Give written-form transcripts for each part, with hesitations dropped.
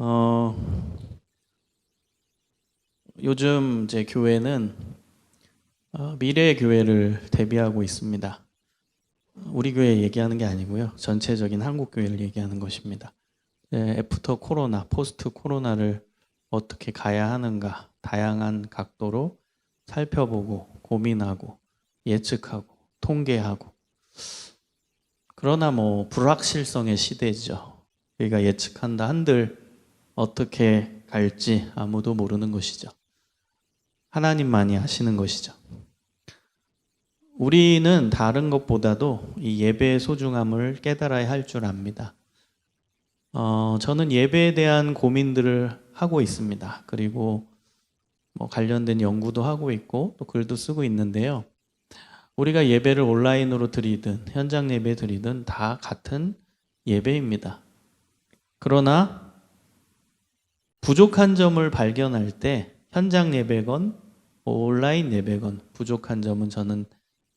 어, 요즘 제 교회는 미래의 교회를 대비하고 있습니다. 우리 교회 얘기하는 게 아니고요. 전체적인 한국 교회를 얘기하는 것입니다. 애프터 코로나, 포스트 코로나를 어떻게 가야 하는가 다양한 각도로 살펴보고 고민하고 예측하고 통계하고 그러나 불확실성의 시대죠. 우리가 예측한다 한들 어떻게 갈지 아무도 모르는 것이죠. 하나님만이 아시는 것이죠. 우리는 다른 것보다도 이 예배의 소중함을 깨달아야 할 줄 압니다. 저는 예배에 대한 고민들을 하고 있습니다. 그리고 관련된 연구도 하고 있고 또 글도 쓰고 있는데요. 우리가 예배를 온라인으로 드리든 현장 예배 드리든 다 같은 예배입니다. 그러나 부족한 점을 발견할 때 현장 예배건 온라인 예배건 부족한 점은 저는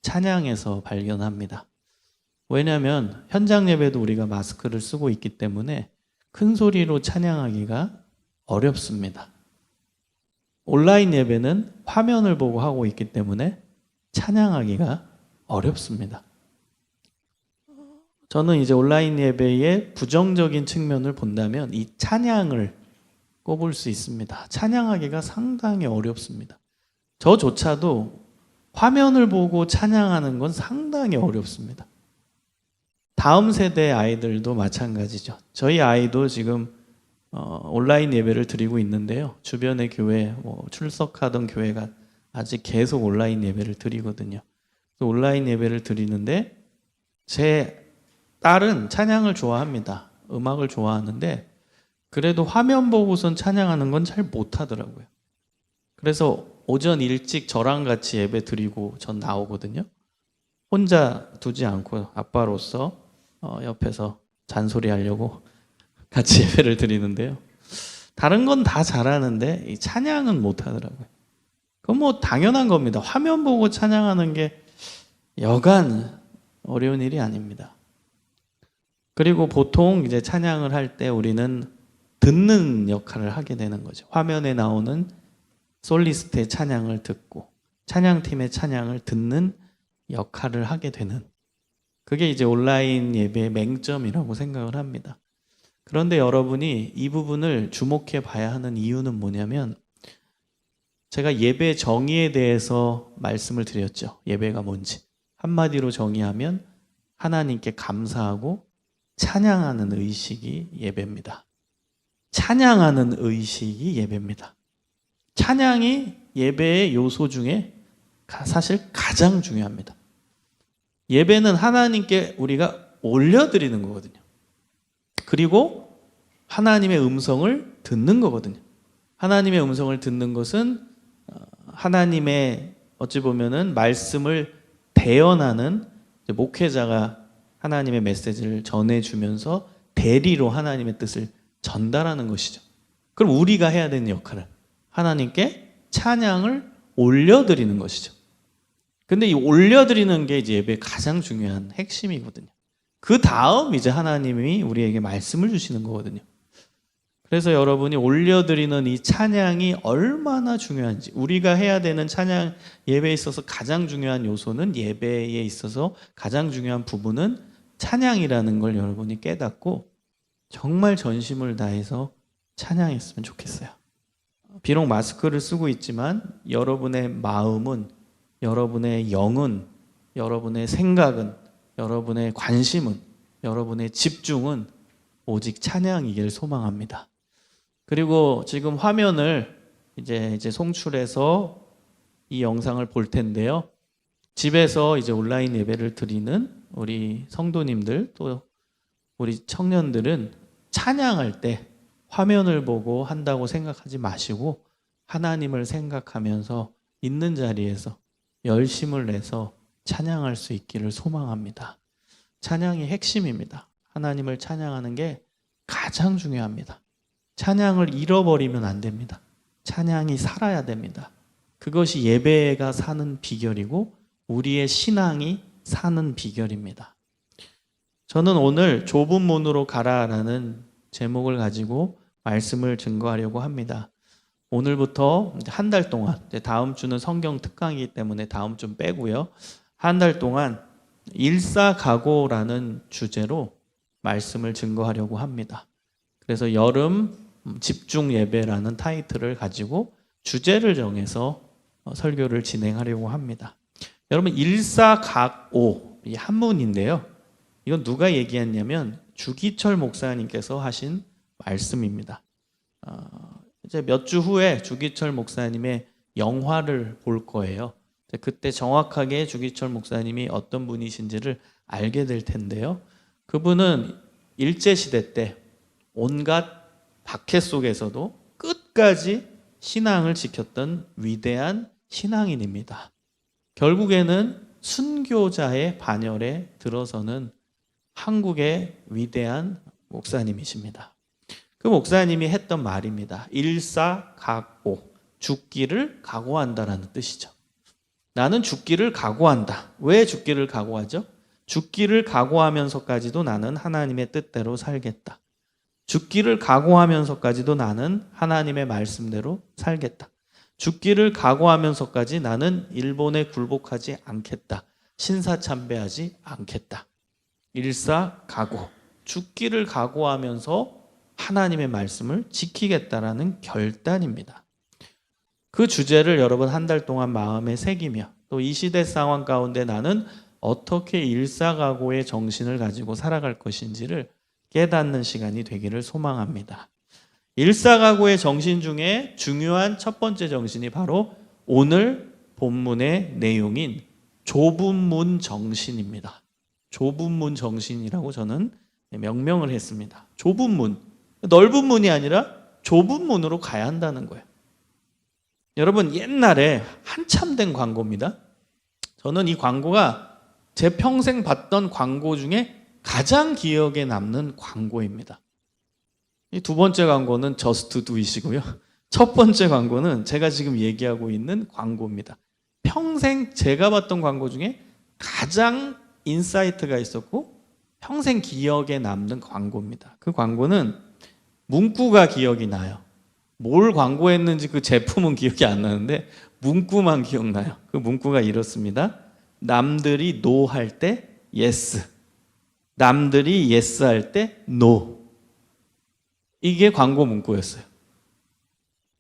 찬양에서 발견합니다. 왜냐하면 현장 예배도 우리가 마스크를 쓰고 있기 때문에 큰 소리로 찬양하기가 어렵습니다. 온라인 예배는 화면을 보고 하고 있기 때문에 찬양하기가 어렵습니다. 저는 이제 온라인 예배의 부정적인 측면을 본다면 이 찬양을 꼽을 수 있습니다. 찬양하기가 상당히 어렵습니다. 저조차도 화면을 보고 찬양하는 건 상당히 어렵습니다. 다음 세대 아이들도 마찬가지죠. 저희 아이도 지금 온라인 예배를 드리고 있는데요. 주변의 교회, 출석하던 교회가 아직 계속 온라인 예배를 드리거든요. 온라인 예배를 드리는데 제 딸은 찬양을 좋아합니다. 음악을 좋아하는데 그래도 화면 보고선 찬양하는 건 잘 못하더라고요. 그래서 오전 일찍 저랑 같이 예배 드리고 전 나오거든요. 혼자 두지 않고 아빠로서 옆에서 잔소리 하려고 같이 예배를 드리는데요. 다른 건 다 잘하는데 이 찬양은 못하더라고요. 그건 당연한 겁니다. 화면 보고 찬양하는 게 여간 어려운 일이 아닙니다. 그리고 보통 이제 찬양을 할 때 우리는 듣는 역할을 하게 되는 거죠. 화면에 나오는 솔리스트의 찬양을 듣고 찬양팀의 찬양을 듣는 역할을 하게 되는 그게 이제 온라인 예배의 맹점이라고 생각을 합니다. 그런데 여러분이 이 부분을 주목해 봐야 하는 이유는 뭐냐면 제가 예배 정의에 대해서 말씀을 드렸죠. 예배가 뭔지. 한마디로 정의하면 하나님께 감사하고 찬양하는 의식이 예배입니다. 찬양하는 의식이 예배입니다. 찬양이 예배의 요소 중에 사실 가장 중요합니다. 예배는 하나님께 우리가 올려드리는 거거든요. 그리고 하나님의 음성을 듣는 거거든요. 하나님의 음성을 듣는 것은 하나님의 어찌 보면은 말씀을 대언하는 목회자가 하나님의 메시지를 전해주면서 대리로 하나님의 뜻을 전달하는 것이죠. 그럼 우리가 해야 되는 역할은 하나님께 찬양을 올려드리는 것이죠. 근데 이 올려드리는 게 이제 예배의 가장 중요한 핵심이거든요. 그 다음 이제 하나님이 우리에게 말씀을 주시는 거거든요. 그래서 여러분이 올려드리는 이 찬양이 얼마나 중요한지, 우리가 해야 되는 찬양 예배에 있어서 가장 중요한 요소는 예배에 있어서 가장 중요한 부분은 찬양이라는 걸 여러분이 깨닫고 정말 전심을 다해서 찬양했으면 좋겠어요. 비록 마스크를 쓰고 있지만 여러분의 마음은, 여러분의 영은, 여러분의 생각은, 여러분의 관심은, 여러분의 집중은 오직 찬양이길 소망합니다. 그리고 지금 화면을 이제 송출해서 이 영상을 볼 텐데요. 집에서 이제 온라인 예배를 드리는 우리 성도님들 또 우리 청년들은 찬양할 때 화면을 보고 한다고 생각하지 마시고 하나님을 생각하면서 있는 자리에서 열심을 내서 찬양할 수 있기를 소망합니다. 찬양이 핵심입니다. 하나님을 찬양하는 게 가장 중요합니다. 찬양을 잃어버리면 안 됩니다. 찬양이 살아야 됩니다. 그것이 예배가 사는 비결이고 우리의 신앙이 사는 비결입니다. 저는 오늘 좁은 문으로 가라라는 제목을 가지고 말씀을 증거하려고 합니다. 오늘부터 한 달 동안, 다음 주는 성경 특강이기 때문에 다음 주 빼고요. 한 달 동안 일사각오라는 주제로 말씀을 증거하려고 합니다. 그래서 여름 집중 예배라는 타이틀을 가지고 주제를 정해서 설교를 진행하려고 합니다. 여러분, 일사각오, 이 한문인데요. 이건 누가 얘기했냐면 주기철 목사님께서 하신 말씀입니다. 이제 몇 주 후에 주기철 목사님의 영화를 볼 거예요. 그때 정확하게 주기철 목사님이 어떤 분이신지를 알게 될 텐데요. 그분은 일제시대 때 온갖 박해 속에서도 끝까지 신앙을 지켰던 위대한 신앙인입니다. 결국에는 순교자의 반열에 들어서는 한국의 위대한 목사님이십니다. 그 목사님이 했던 말입니다. 일사각오, 죽기를 각오한다라는 뜻이죠. 나는 죽기를 각오한다. 왜 죽기를 각오하죠? 죽기를 각오하면서까지도 나는 하나님의 뜻대로 살겠다. 죽기를 각오하면서까지도 나는 하나님의 말씀대로 살겠다. 죽기를 각오하면서까지 나는 일본에 굴복하지 않겠다. 신사참배하지 않겠다. 일사각오, 죽기를 각오하면서 하나님의 말씀을 지키겠다라는 결단입니다. 그 주제를 여러분 한 달 동안 마음에 새기며 또 이 시대 상황 가운데 나는 어떻게 일사각오의 정신을 가지고 살아갈 것인지를 깨닫는 시간이 되기를 소망합니다. 일사각오의 정신 중에 중요한 첫 번째 정신이 바로 오늘 본문의 내용인 좁은 문 정신입니다. 좁은 문 정신이라고 저는 명명을 했습니다. 좁은 문, 넓은 문이 아니라 좁은 문으로 가야 한다는 거예요. 여러분, 옛날에 한참 된 광고입니다. 저는 이 광고가 제 평생 봤던 광고 중에 가장 기억에 남는 광고입니다. 이 두 번째 광고는 저스트 두잇이고요. 첫 번째 광고는 제가 지금 얘기하고 있는 광고입니다. 평생 제가 봤던 광고 중에 가장 인사이트가 있었고 평생 기억에 남는 광고입니다. 그 광고는 문구가 기억이 나요. 뭘 광고했는지 그 제품은 기억이 안 나는데 문구만 기억나요. 그 문구가 이렇습니다. 남들이 노 할 때 예스, 남들이 예스 할 때 노. 이게 광고 문구였어요.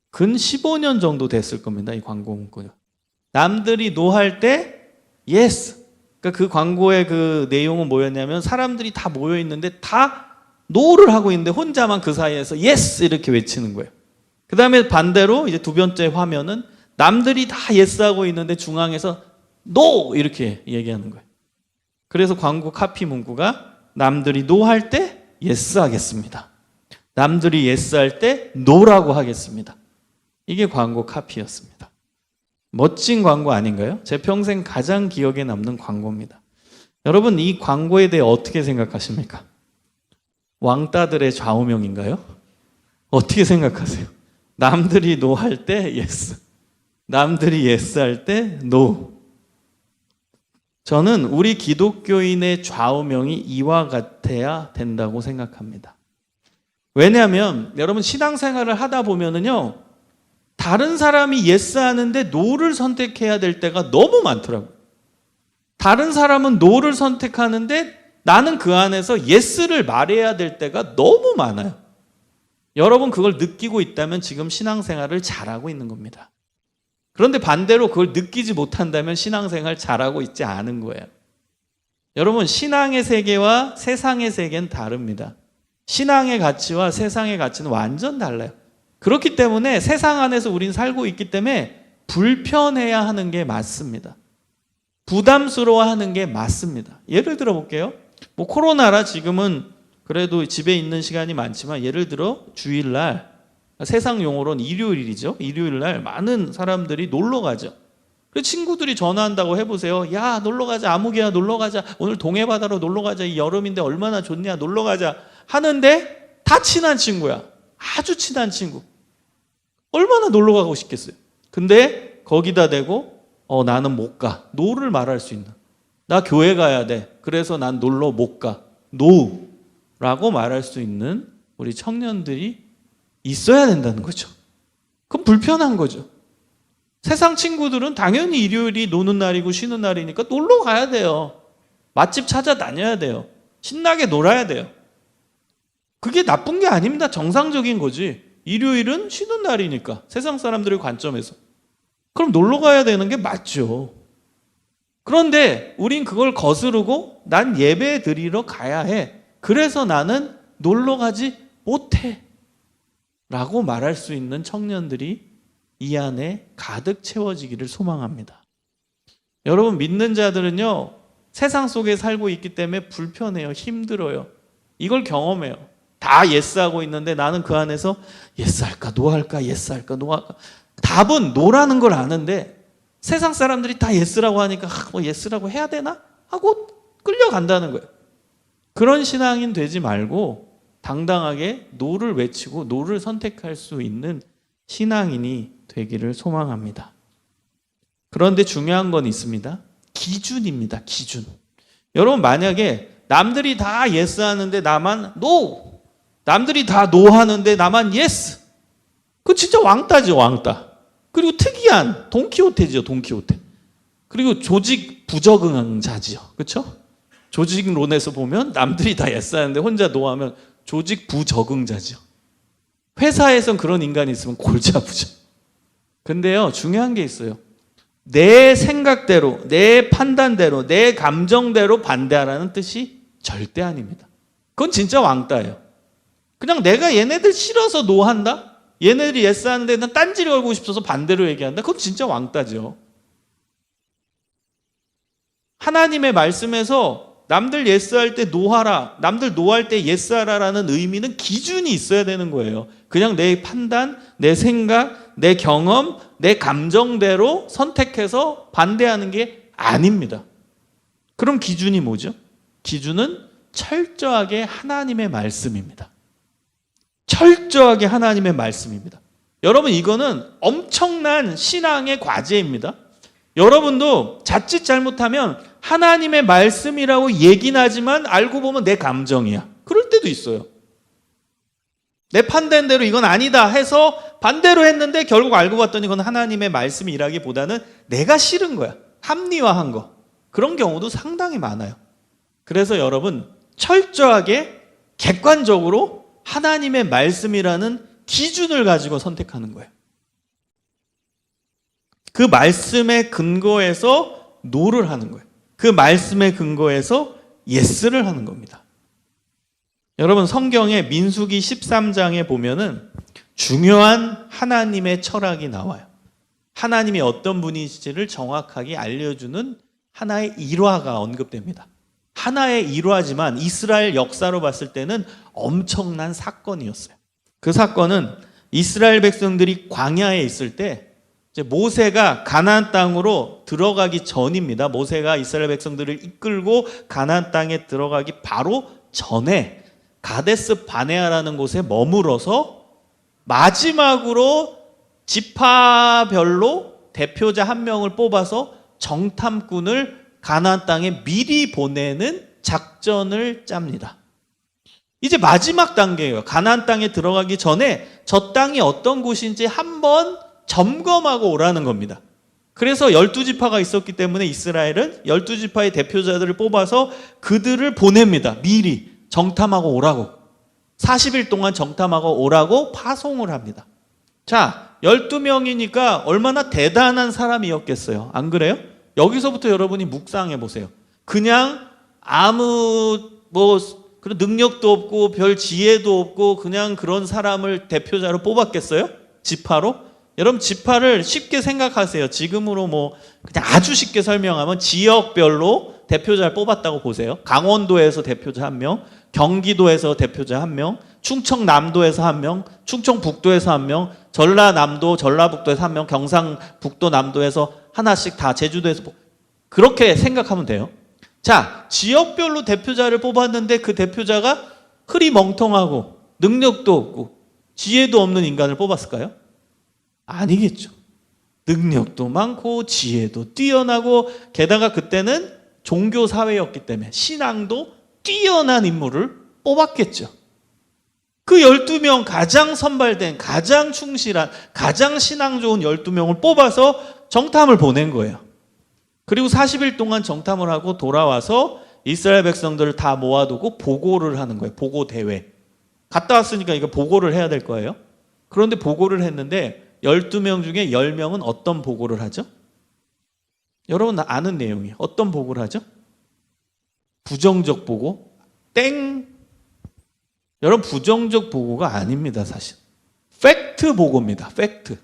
근 15년 정도 됐을 겁니다. 이 광고 문구요. 남들이 노 할 때 예스. 그러니까 그 광고의 그 내용은 뭐였냐면 사람들이 다 모여 있는데 다 노를 하고 있는데 혼자만 그 사이에서 예스 이렇게 외치는 거예요. 그 다음에 반대로 이제 두 번째 화면은 남들이 다 예스 하고 있는데 중앙에서 노 이렇게 얘기하는 거예요. 그래서 광고 카피 문구가 남들이 노 할 때 예스 하겠습니다. 남들이 예스 할 때 노라고 하겠습니다. 이게 광고 카피였습니다. 멋진 광고 아닌가요? 제 평생 가장 기억에 남는 광고입니다. 여러분, 이 광고에 대해 어떻게 생각하십니까? 왕따들의 좌우명인가요? 어떻게 생각하세요? 남들이 노 할 때 예스, 남들이 예스 할 때 노. 저는 우리 기독교인의 좌우명이 이와 같아야 된다고 생각합니다. 왜냐하면 여러분 신앙생활을 하다 보면은요, 다른 사람이 예스 하는데 노를 선택해야 될 때가 너무 많더라고요. 다른 사람은 노를 선택하는데 나는 그 안에서 예스를 말해야 될 때가 너무 많아요. 여러분 그걸 느끼고 있다면 지금 신앙생활을 잘하고 있는 겁니다. 그런데 반대로 그걸 느끼지 못한다면 신앙생활 잘하고 있지 않은 거예요. 여러분, 신앙의 세계와 세상의 세계는 다릅니다. 신앙의 가치와 세상의 가치는 완전 달라요. 그렇기 때문에 세상 안에서 우린 살고 있기 때문에 불편해야 하는 게 맞습니다. 부담스러워하는 게 맞습니다. 예를 들어 볼게요. 뭐 코로나라 지금은 그래도 집에 있는 시간이 많지만 예를 들어 주일날, 세상 용어로는 일요일이죠. 일요일날 많은 사람들이 놀러 가죠. 그래서 친구들이 전화한다고 해보세요. 야, 놀러 가자. 아무개야 놀러 가자. 오늘 동해바다로 놀러 가자. 이 여름인데 얼마나 좋냐. 놀러 가자. 하는데 다 친한 친구야. 아주 친한 친구. 얼마나 놀러 가고 싶겠어요. 근데 거기다 대고 나는 못 가. 노를 말할 수 있나. 나 교회 가야 돼. 그래서 난 놀러 못 가. 노라고 말할 수 있는 우리 청년들이 있어야 된다는 거죠. 그럼 불편한 거죠. 세상 친구들은 당연히 일요일이 노는 날이고 쉬는 날이니까 놀러 가야 돼요. 맛집 찾아다녀야 돼요. 신나게 놀아야 돼요. 그게 나쁜 게 아닙니다. 정상적인 거지. 일요일은 쉬는 날이니까 세상 사람들의 관점에서. 그럼 놀러 가야 되는 게 맞죠. 그런데 우린 그걸 거스르고 난 예배 드리러 가야 해. 그래서 나는 놀러 가지 못해. 라고 말할 수 있는 청년들이 이 안에 가득 채워지기를 소망합니다. 여러분, 믿는 자들은요, 세상 속에 살고 있기 때문에 불편해요. 힘들어요. 이걸 경험해요. 다 예스하고 있는데 나는 그 안에서 예스할까 노할까 예스할까 노할까. 답은 노라는 걸 아는데 세상 사람들이 다 예스라고 하니까 뭐 예스라고 해야 되나? 하고 끌려간다는 거예요. 그런 신앙인 되지 말고 당당하게 노를 외치고 노를 선택할 수 있는 신앙인이 되기를 소망합니다. 그런데 중요한 건 있습니다. 기준입니다. 기준. 여러분, 만약에 남들이 다 예스 하는데 나만 노, 남들이 다 노 하는데 나만 예스, 그거 진짜 왕따죠. 왕따. 그리고 특이한 돈키호테죠. 돈키호테. 그리고 조직 부적응자지요. 그렇죠? 조직론에서 보면 남들이 다 예스 하는데 혼자 노 하면 조직 부적응자지요. 회사에선 그런 인간이 있으면 골치 아프죠. 근데요, 중요한 게 있어요. 내 생각대로, 내 판단대로, 내 감정대로 반대하라는 뜻이 절대 아닙니다. 그건 진짜 왕따예요. 그냥 내가 얘네들 싫어서 노한다? 얘네들이 예스 하는데 난 딴지를 걸고 싶어서 반대로 얘기한다? 그건 진짜 왕따죠. 하나님의 말씀에서 남들 예스할 때 노하라, 남들 노할 때 예스하라라는 의미는 기준이 있어야 되는 거예요. 그냥 내 판단, 내 생각, 내 경험, 내 감정대로 선택해서 반대하는 게 아닙니다. 그럼 기준이 뭐죠? 기준은 철저하게 하나님의 말씀입니다. 철저하게 하나님의 말씀입니다. 여러분, 이거는 엄청난 신앙의 과제입니다. 여러분도 자칫 잘못하면 하나님의 말씀이라고 얘기는 하지만 알고 보면 내 감정이야. 그럴 때도 있어요. 내 판단대로 이건 아니다 해서 반대로 했는데 결국 알고 봤더니 그건 하나님의 말씀이라기보다는 내가 싫은 거야. 합리화한 거. 그런 경우도 상당히 많아요. 그래서 여러분, 철저하게 객관적으로 하나님의 말씀이라는 기준을 가지고 선택하는 거예요. 그 말씀에 근거해서 노를 하는 거예요. 그 말씀에 근거해서 예스를 하는 겁니다. 여러분, 성경에 민수기 13장에 보면은 중요한 하나님의 철학이 나와요. 하나님이 어떤 분이실지를 정확하게 알려주는 하나의 일화가 언급됩니다. 하나의 일화지만 이스라엘 역사로 봤을 때는 엄청난 사건이었어요. 그 사건은 이스라엘 백성들이 광야에 있을 때 이제 모세가 가나안 땅으로 들어가기 전입니다. 모세가 이스라엘 백성들을 이끌고 가나안 땅에 들어가기 바로 전에 가데스 바네아라는 곳에 머물어서 마지막으로 지파별로 대표자 한 명을 뽑아서 정탐꾼을 가나안 땅에 미리 보내는 작전을 짭니다. 이제 마지막 단계예요. 가나안 땅에 들어가기 전에 저 땅이 어떤 곳인지 한번 점검하고 오라는 겁니다. 그래서 12지파가 있었기 때문에 이스라엘은 12지파의 대표자들을 뽑아서 그들을 보냅니다. 미리 정탐하고 오라고. 40일 동안 정탐하고 오라고 파송을 합니다. 자, 12명이니까 얼마나 대단한 사람이었겠어요. 안 그래요? 여기서부터 여러분이 묵상해 보세요. 그냥 아무 그런 능력도 없고 별 지혜도 없고 그냥 그런 사람을 대표자로 뽑았겠어요? 지파로? 여러분, 지파를 쉽게 생각하세요. 지금으로 그냥 아주 쉽게 설명하면 지역별로 대표자를 뽑았다고 보세요. 강원도에서 대표자 1명, 경기도에서 대표자 1명, 충청남도에서 1명, 충청북도에서 1명, 전라남도, 전라북도에서 1명, 경상북도 남도에서 하나씩 다 제주도에서 그렇게 생각하면 돼요. 자, 지역별로 대표자를 뽑았는데 그 대표자가 흐리멍텅하고 능력도 없고 지혜도 없는 인간을 뽑았을까요? 아니겠죠. 능력도 많고 지혜도 뛰어나고 게다가 그때는 종교사회였기 때문에 신앙도 뛰어난 인물을 뽑았겠죠. 그 12명 가장 선발된, 가장 충실한, 가장 신앙 좋은 12명을 뽑아서 정탐을 보낸 거예요. 그리고 40일 동안 정탐을 하고 돌아와서 이스라엘 백성들을 다 모아두고 보고를 하는 거예요. 보고 대회. 갔다 왔으니까 이거 보고를 해야 될 거예요. 그런데 보고를 했는데 12명 중에 10명은 어떤 보고를 하죠? 여러분 아는 내용이에요. 어떤 보고를 하죠? 부정적 보고. 땡. 여러분 부정적 보고가 아닙니다. 사실. 팩트 보고입니다. 팩트.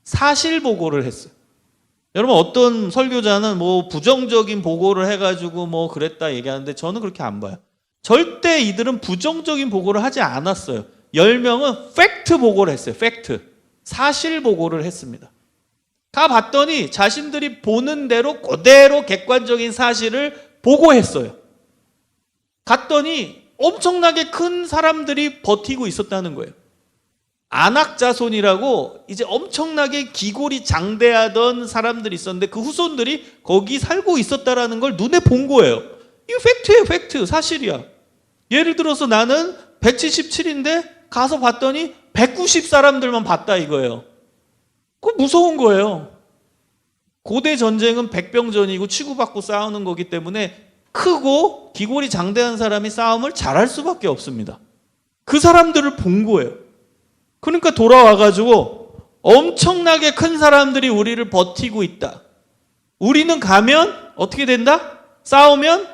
사실 보고를 했어요. 여러분 어떤 설교자는 뭐 부정적인 보고를 해가지고 뭐 그랬다 얘기하는데 저는 그렇게 안 봐요. 절대 이들은 부정적인 보고를 하지 않았어요. 10명은 팩트 보고를 했어요. 팩트. 사실 보고를 했습니다. 가봤더니 자신들이 보는 대로 그대로 객관적인 사실을 보고했어요. 갔더니 엄청나게 큰 사람들이 버티고 있었다는 거예요. 아낙 자손이라고 이제 엄청나게 기골이 장대하던 사람들이 있었는데 그 후손들이 거기 살고 있었다라는 걸 눈에 본 거예요. 이거 팩트예요. 팩트. 사실이야. 예를 들어서 나는 177인데 가서 봤더니 190 사람들만 봤다 이거예요. 그거 무서운 거예요. 고대 전쟁은 백병전이고 치고받고 싸우는 거기 때문에 크고 기골이 장대한 사람이 싸움을 잘할 수밖에 없습니다. 그 사람들을 본 거예요. 그러니까 돌아와가지고 엄청나게 큰 사람들이 우리를 버티고 있다. 우리는 가면 어떻게 된다? 싸우면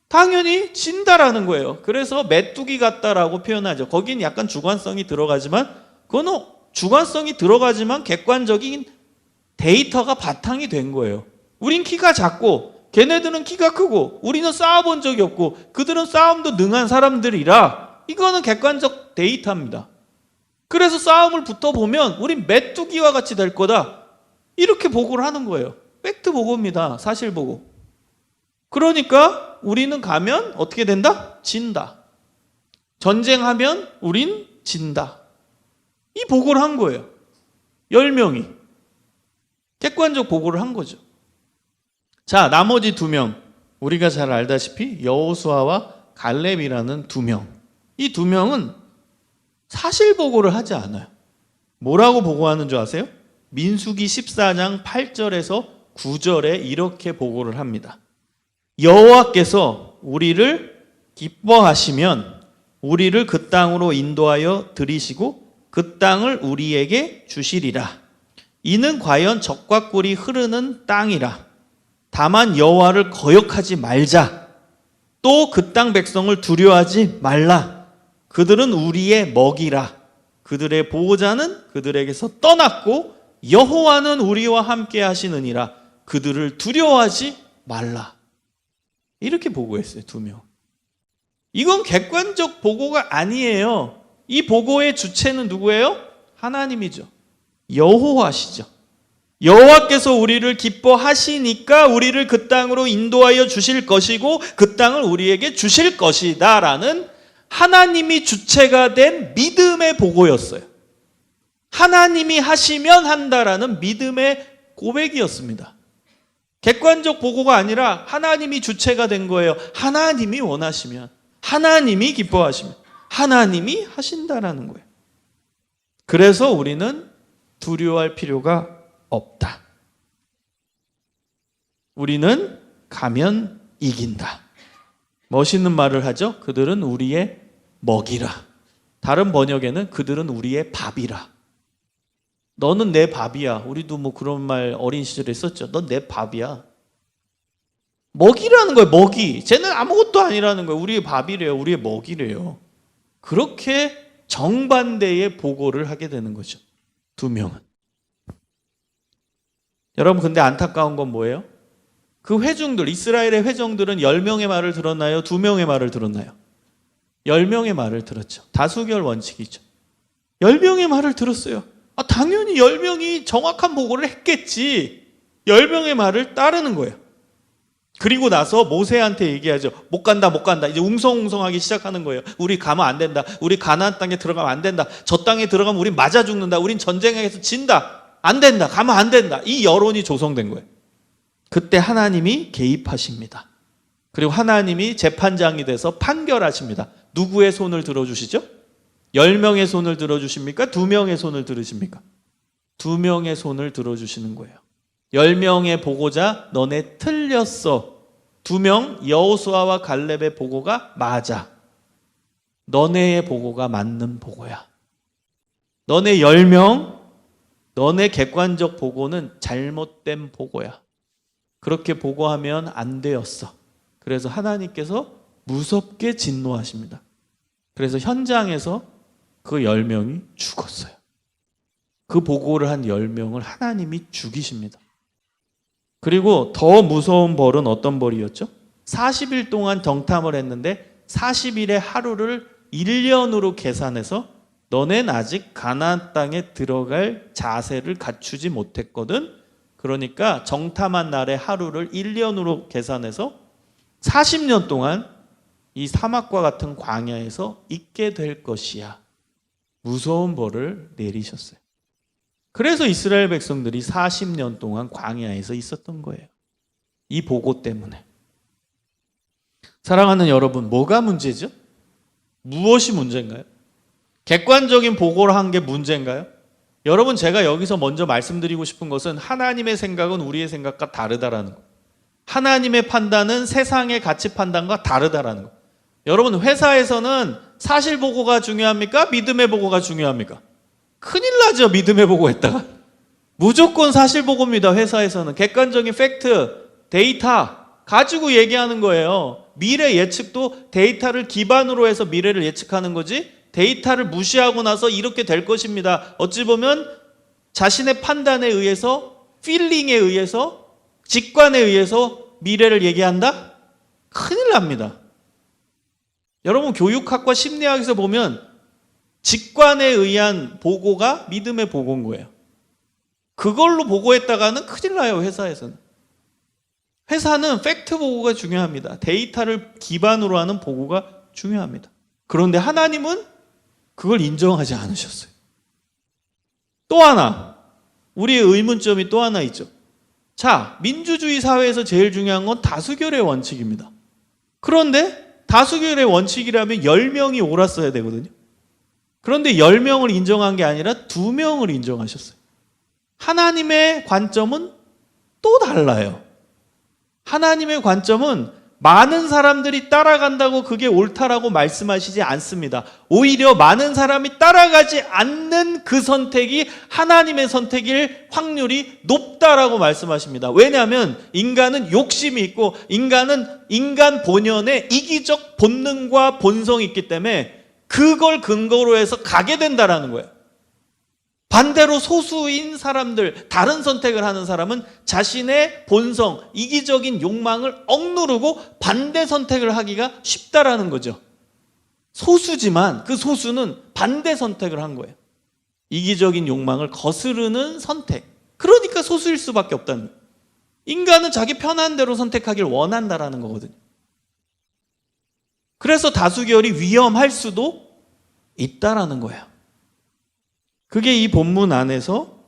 당연히 진다라는 거예요. 그래서 메뚜기 같다라고 표현하죠. 거긴 약간 주관성이 들어가지만 그거는 주관성이 들어가지만 객관적인 데이터가 바탕이 된 거예요. 우린 키가 작고 걔네들은 키가 크고 우리는 싸워본 적이 없고 그들은 싸움도 능한 사람들이라 이거는 객관적 데이터입니다. 그래서 싸움을 붙어보면 우린 메뚜기와 같이 될 거다. 이렇게 보고를 하는 거예요. 팩트 보고입니다. 사실 보고. 그러니까 우리는 가면 어떻게 된다? 진다. 전쟁하면 우린 진다. 이 보고를 한 거예요. 10명이. 객관적 보고를 한 거죠. 자, 나머지 2명. 우리가 잘 알다시피 여호수아와 갈렙이라는 2명. 이 2명은 사실 보고를 하지 않아요. 뭐라고 보고하는 줄 아세요? 민수기 14장 8절에서 9절에 이렇게 보고를 합니다. 여호와께서 우리를 기뻐하시면 우리를 그 땅으로 인도하여 들이시고 그 땅을 우리에게 주시리라. 이는 과연 젖과 꿀이 흐르는 땅이라. 다만 여호와를 거역하지 말자. 또 그 땅 백성을 두려워하지 말라. 그들은 우리의 먹이라. 그들의 보호자는 그들에게서 떠났고 여호와는 우리와 함께 하시느니라. 그들을 두려워하지 말라. 이렇게 보고했어요. 2명. 이건 객관적 보고가 아니에요. 이 보고의 주체는 누구예요? 하나님이죠. 여호와시죠. 여호와께서 우리를 기뻐하시니까 우리를 그 땅으로 인도하여 주실 것이고 그 땅을 우리에게 주실 것이다 라는 하나님이 주체가 된 믿음의 보고였어요. 하나님이 하시면 한다라는 믿음의 고백이었습니다. 객관적 보고가 아니라 하나님이 주체가 된 거예요. 하나님이 원하시면, 하나님이 기뻐하시면, 하나님이 하신다라는 거예요. 그래서 우리는 두려워할 필요가 없다. 우리는 가면 이긴다. 멋있는 말을 하죠. 그들은 우리의 먹이라. 다른 번역에는 그들은 우리의 밥이라. 너는 내 밥이야. 우리도 뭐 그런 말 어린 시절에 썼죠. 넌 내 밥이야. 먹이라는 거예요. 먹이. 쟤는 아무것도 아니라는 거예요. 우리의 밥이래요. 우리의 먹이래요. 그렇게 정반대의 보고를 하게 되는 거죠. 2명은. 여러분 근데 안타까운 건 뭐예요? 그 회중들, 이스라엘의 회중들은 10명의 말을 들었나요? 2명의 말을 들었나요? 10명의 말을 들었죠. 다수결 원칙이죠. 10명의 말을 들었어요. 당연히 10명이 정확한 보고를 했겠지. 10명의 말을 따르는 거예요. 그리고 나서 모세한테 얘기하죠. 못 간다, 못 간다. 이제 웅성웅성하기 시작하는 거예요. 우리 가면 안 된다. 우리 가나안 땅에 들어가면 안 된다. 저 땅에 들어가면 우린 맞아 죽는다. 우린 전쟁에서 진다. 안 된다. 가면 안 된다. 이 여론이 조성된 거예요. 그때 하나님이 개입하십니다. 그리고 하나님이 재판장이 돼서 판결하십니다. 누구의 손을 들어주시죠? 10명의 손을 들어주십니까? 2명의 손을 들으십니까? 2명의 손을 들어주시는 거예요. 10명의 보고자 너네 틀렸어. 2명 여호수아와 갈렙의 보고가 맞아. 너네의 보고가 맞는 보고야. 너네 10명, 너네 객관적 보고는 잘못된 보고야. 그렇게 보고하면 안 되었어. 그래서 하나님께서 무섭게 진노하십니다. 그래서 현장에서 그 10명이 죽었어요. 그 보고를 한 10명을 하나님이 죽이십니다. 그리고 더 무서운 벌은 어떤 벌이었죠? 40일 동안 정탐을 했는데 40일의 하루를 1년으로 계산해서 너넨 아직 가나안 땅에 들어갈 자세를 갖추지 못했거든. 그러니까 정탐한 날의 하루를 1년으로 계산해서 40년 동안 이 사막과 같은 광야에서 있게 될 것이야. 무서운 벌을 내리셨어요. 그래서 이스라엘 백성들이 40년 동안 광야에서 있었던 거예요. 이 보고 때문에. 사랑하는 여러분, 뭐가 문제죠? 무엇이 문제인가요? 객관적인 보고를 한 게 문제인가요? 여러분, 제가 여기서 먼저 말씀드리고 싶은 것은 하나님의 생각은 우리의 생각과 다르다라는 거. 하나님의 판단은 세상의 가치 판단과 다르다라는 거. 여러분, 회사에서는 사실 보고가 중요합니까? 믿음의 보고가 중요합니까? 큰일 나죠. 믿음의 보고 했다가. 무조건 사실 보고입니다. 회사에서는. 객관적인 팩트, 데이터 가지고 얘기하는 거예요. 미래 예측도 데이터를 기반으로 해서 미래를 예측하는 거지, 데이터를 무시하고 나서 이렇게 될 것입니다. 어찌 보면 자신의 판단에 의해서, 필링에 의해서, 직관에 의해서 미래를 얘기한다? 큰일 납니다. 여러분, 교육학과 심리학에서 보면 직관에 의한 보고가 믿음의 보고인 거예요. 그걸로 보고했다가는 큰일 나요, 회사에서는. 회사는 팩트 보고가 중요합니다. 데이터를 기반으로 하는 보고가 중요합니다. 그런데 하나님은 그걸 인정하지 않으셨어요. 또 하나, 우리의 의문점이 또 하나 있죠. 자, 민주주의 사회에서 제일 중요한 건 다수결의 원칙입니다. 그런데 다수결의 원칙이라면 10명이 옳았어야 되거든요. 그런데 10명을 인정한 게 아니라 2명을 인정하셨어요. 하나님의 관점은 또 달라요. 하나님의 관점은 많은 사람들이 따라간다고 그게 옳다라고 말씀하시지 않습니다. 오히려 많은 사람이 따라가지 않는 그 선택이 하나님의 선택일 확률이 높다라고 말씀하십니다. 왜냐하면 인간은 욕심이 있고 인간은 인간 본연의 이기적 본능과 본성이 있기 때문에 그걸 근거로 해서 가게 된다라는 거예요. 반대로 소수인 사람들, 다른 선택을 하는 사람은 자신의 본성, 이기적인 욕망을 억누르고 반대 선택을 하기가 쉽다라는 거죠. 소수지만 그 소수는 반대 선택을 한 거예요. 이기적인 욕망을 거스르는 선택. 그러니까 소수일 수밖에 없다는 거예요. 인간은 자기 편한 대로 선택하길 원한다라는 거거든요. 그래서 다수결이 위험할 수도 있다라는 거예요. 그게 이 본문 안에서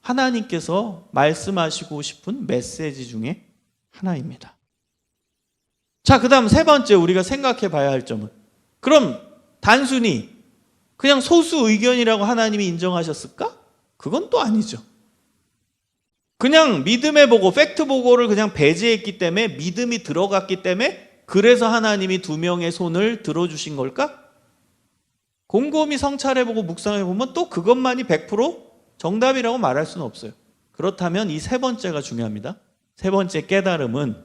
하나님께서 말씀하시고 싶은 메시지 중에 하나입니다. 자, 그 다음 세 번째 우리가 생각해 봐야 할 점은, 그럼 단순히 그냥 소수 의견이라고 하나님이 인정하셨을까? 그건 또 아니죠. 그냥 믿음의 보고, 팩트 보고를 그냥 배제했기 때문에, 믿음이 들어갔기 때문에 그래서 하나님이 2명의 손을 들어주신 걸까? 곰곰이 성찰해보고 묵상해보면 또 그것만이 100% 정답이라고 말할 수는 없어요. 그렇다면 이 세 번째가 중요합니다. 세 번째 깨달음은,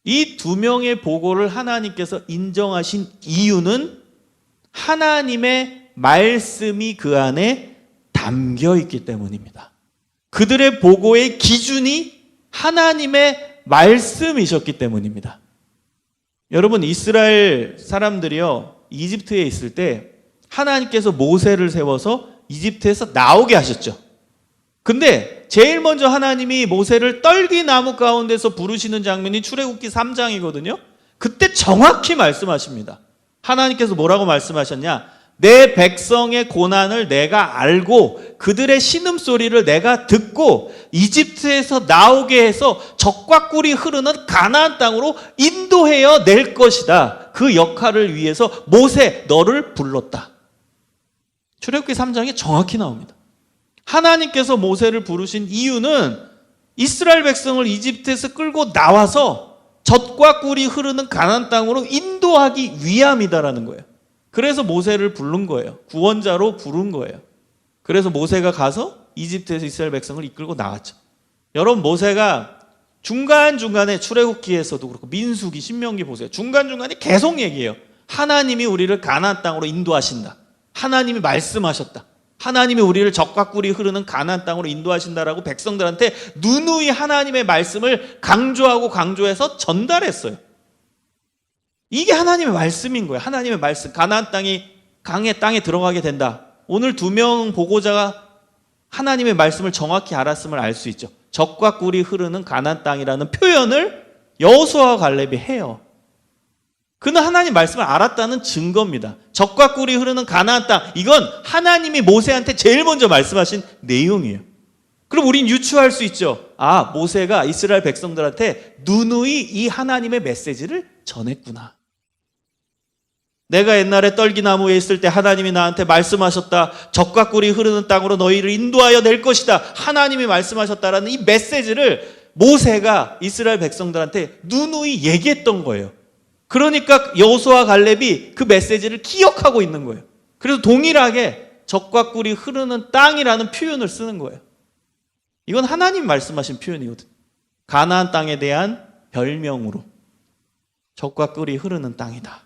이 2명의 보고를 하나님께서 인정하신 이유는 하나님의 말씀이 그 안에 담겨 있기 때문입니다. 그들의 보고의 기준이 하나님의 말씀이셨기 때문입니다. 여러분, 이스라엘 사람들이요, 이집트에 있을 때 하나님께서 모세를 세워서 이집트에서 나오게 하셨죠. 근데 제일 먼저 하나님이 모세를 떨기나무 가운데서 부르시는 장면이 출애굽기 3장이거든요. 그때 정확히 말씀하십니다. 하나님께서 뭐라고 말씀하셨냐? 내 백성의 고난을 내가 알고 그들의 신음소리를 내가 듣고 이집트에서 나오게 해서 젖과 꿀이 흐르는 가나안 땅으로 인도해야 낼 것이다. 그 역할을 위해서 모세 너를 불렀다. 출애굽기 3장에 정확히 나옵니다. 하나님께서 모세를 부르신 이유는 이스라엘 백성을 이집트에서 끌고 나와서 젖과 꿀이 흐르는 가나안 땅으로 인도하기 위함이다라는 거예요. 그래서 모세를 부른 거예요. 구원자로 부른 거예요. 그래서 모세가 가서 이집트에서 이스라엘 백성을 이끌고 나왔죠. 여러분, 모세가 중간중간에 출애굽기에서도 그렇고 민수기, 신명기 보세요. 중간중간에 계속 얘기해요. 하나님이 우리를 가나안 땅으로 인도하신다. 하나님이 말씀하셨다. 하나님이 우리를 젖과 꿀이 흐르는 가나안 땅으로 인도하신다라고 백성들한테 누누이 하나님의 말씀을 강조해서 전달했어요. 이게 하나님의 말씀인 거예요. 하나님의 말씀. 가나안 땅이 강의 땅에 들어가게 된다. 오늘 2명 보고자가 하나님의 말씀을 정확히 알았음을 알 수 있죠. 젖과 꿀이 흐르는 가나안 땅이라는 표현을 여호수아와 갈렙이 해요. 그는 하나님 말씀을 알았다는 증거입니다. 젖과 꿀이 흐르는 가나안 땅, 이건 하나님이 모세한테 제일 먼저 말씀하신 내용이에요. 그럼 우린 유추할 수 있죠. 아, 모세가 이스라엘 백성들한테 누누이 이 하나님의 메시지를 전했구나. 내가 옛날에 떨기나무에 있을 때 하나님이 나한테 말씀하셨다. 젖과 꿀이 흐르는 땅으로 너희를 인도하여 낼 것이다. 하나님이 말씀하셨다라는 이 메시지를 모세가 이스라엘 백성들한테 누누이 얘기했던 거예요. 그러니까 여호수아와 갈렙이 그 메시지를 기억하고 있는 거예요. 그래서 동일하게 젖과 꿀이 흐르는 땅이라는 표현을 쓰는 거예요. 이건 하나님 말씀하신 표현이거든요. 가나안 땅에 대한 별명으로 젖과 꿀이 흐르는 땅이다.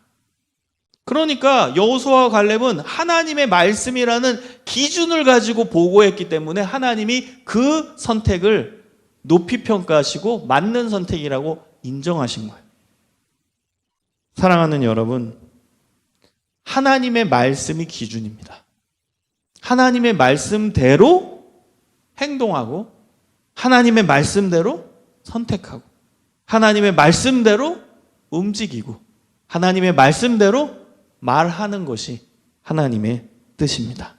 그러니까 여호수아와 갈렙은 하나님의 말씀이라는 기준을 가지고 보고했기 때문에 하나님이 그 선택을 높이 평가하시고 맞는 선택이라고 인정하신 거예요. 사랑하는 여러분, 하나님의 말씀이 기준입니다. 하나님의 말씀대로 행동하고 하나님의 말씀대로 선택하고 하나님의 말씀대로 움직이고 하나님의 말씀대로 말하는 것이 하나님의 뜻입니다.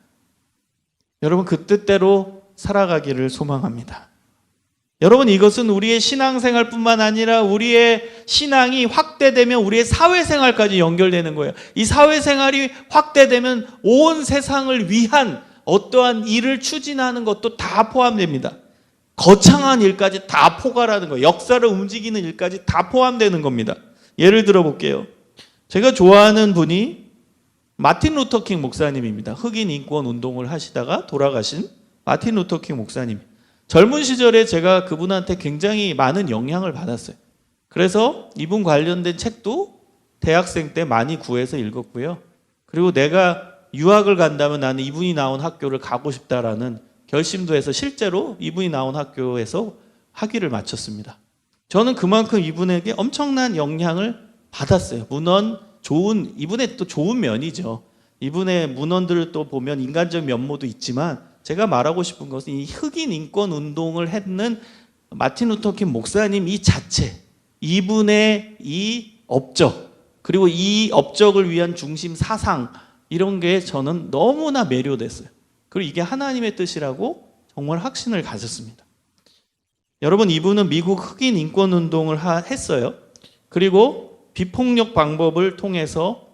여러분, 그 뜻대로 살아가기를 소망합니다. 여러분, 이것은 우리의 신앙생활뿐만 아니라 우리의 신앙이 확대되면 우리의 사회생활까지 연결되는 거예요. 이 사회생활이 확대되면 온 세상을 위한 어떠한 일을 추진하는 것도 다 포함됩니다. 거창한 일까지 다 포괄하는 거예요. 역사를 움직이는 일까지 다 포함되는 겁니다. 예를 들어 볼게요. 제가 좋아하는 분이 마틴 루터킹 목사님입니다. 흑인 인권 운동을 하시다가 돌아가신 마틴 루터킹 목사님. 젊은 시절에 제가 그분한테 굉장히 많은 영향을 받았어요. 그래서 이분 관련된 책도 대학생 때 많이 구해서 읽었고요. 그리고 내가 유학을 간다면 나는 이분이 나온 학교를 가고 싶다라는 결심도 해서 실제로 이분이 나온 학교에서 학위를 마쳤습니다. 저는 그만큼 이분에게 엄청난 영향을 받았어요. 문헌 좋은, 이분의 또 좋은 면이죠. 이분의 문헌들을 또 보면 인간적 면모도 있지만 제가 말하고 싶은 것은 이 흑인 인권 운동을 했는 마틴 루터킹 목사님 이 자체, 이분의 이 업적, 그리고 이 업적을 위한 중심 사상, 이런 게 저는 너무나 매료됐어요. 그리고 이게 하나님의 뜻이라고 정말 확신을 가졌습니다. 여러분, 이분은 미국 흑인 인권 운동을 했어요. 그리고 비폭력 방법을 통해서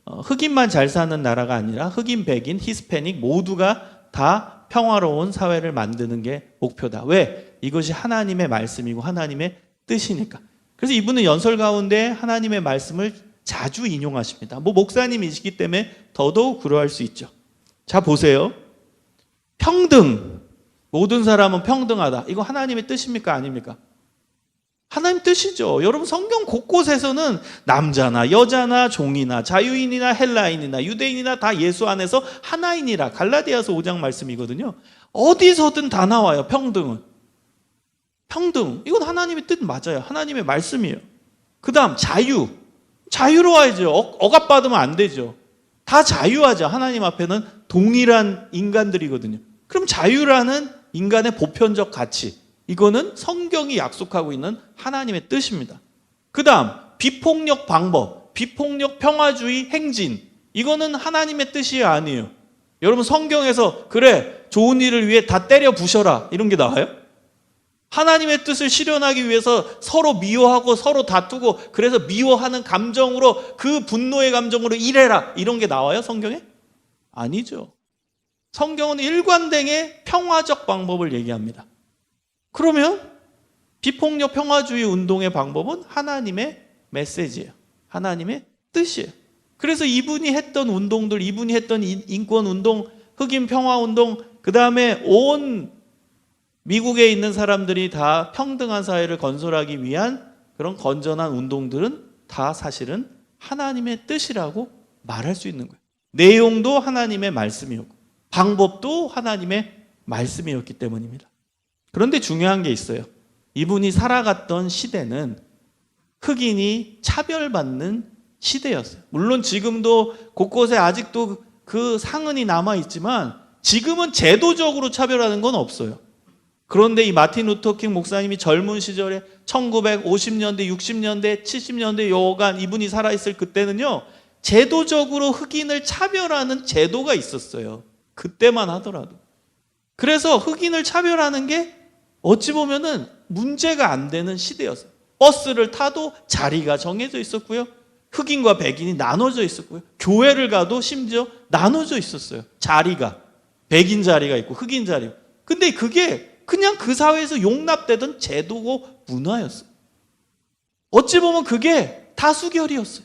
흑인만 잘 사는 나라가 아니라 흑인, 백인, 히스패닉 모두가 다 평화로운 사회를 만드는 게 목표다. 왜? 이것이 하나님의 말씀이고 하나님의 뜻이니까. 그래서 이분은 연설 가운데 하나님의 말씀을 자주 인용하십니다. 목사님이시기 때문에 더더욱 그러할 수 있죠. 자, 보세요. 평등. 모든 사람은 평등하다. 이거 하나님의 뜻입니까? 아닙니까? 하나님 뜻이죠. 여러분, 성경 곳곳에서는 남자나 여자나 종이나 자유인이나 헬라인이나 유대인이나 다 예수 안에서 하나이니라. 갈라디아서 5장 말씀이거든요. 어디서든 다 나와요. 평등은. 평등. 이건 하나님의 뜻 맞아요. 하나님의 말씀이에요. 그 다음 자유. 자유로워야죠. 억압받으면 안 되죠. 다 자유하죠. 하나님 앞에는 동일한 인간들이거든요. 그럼 자유라는 인간의 보편적 가치, 이거는 성경이 약속하고 있는 하나님의 뜻입니다. 그 다음 비폭력 방법, 비폭력 평화주의 행진, 이거는 하나님의 뜻이 아니에요. 여러분, 성경에서 그래 좋은 일을 위해 다 때려 부셔라 이런 게 나와요? 하나님의 뜻을 실현하기 위해서 서로 미워하고 서로 다투고 그래서 미워하는 감정으로 그 분노의 감정으로 일해라 이런 게 나와요? 성경에? 아니죠. 성경은 일관되게 평화적 방법을 얘기합니다. 그러면 비폭력 평화주의 운동의 방법은 하나님의 메시지예요. 하나님의 뜻이에요. 그래서 이분이 했던 운동들, 이분이 했던 인권운동, 흑인 평화운동, 그 다음에 온 미국에 있는 사람들이 다 평등한 사회를 건설하기 위한 그런 건전한 운동들은 다 사실은 하나님의 뜻이라고 말할 수 있는 거예요. 내용도 하나님의 말씀이었고 방법도 하나님의 말씀이었기 때문입니다. 그런데 중요한 게 있어요. 이분이 살아갔던 시대는 흑인이 차별받는 시대였어요. 물론 지금도 곳곳에 아직도 그 상흔이 남아있지만 지금은 제도적으로 차별하는 건 없어요. 그런데 이 마틴 루터 킹 목사님이 젊은 시절에 1950년대, 60년대, 70년대 여간 이분이 살아있을 그때는요, 제도적으로 흑인을 차별하는 제도가 있었어요. 그때만 하더라도. 그래서 흑인을 차별하는 게 어찌 보면은 문제가 안 되는 시대였어요. 버스를 타도 자리가 정해져 있었고요. 흑인과 백인이 나눠져 있었고요. 교회를 가도 심지어 나눠져 있었어요. 자리가. 백인 자리가 있고 흑인 자리. 근데 그게 그냥 그 사회에서 용납되던 제도고 문화였어요. 어찌 보면 그게 다수결이었어요.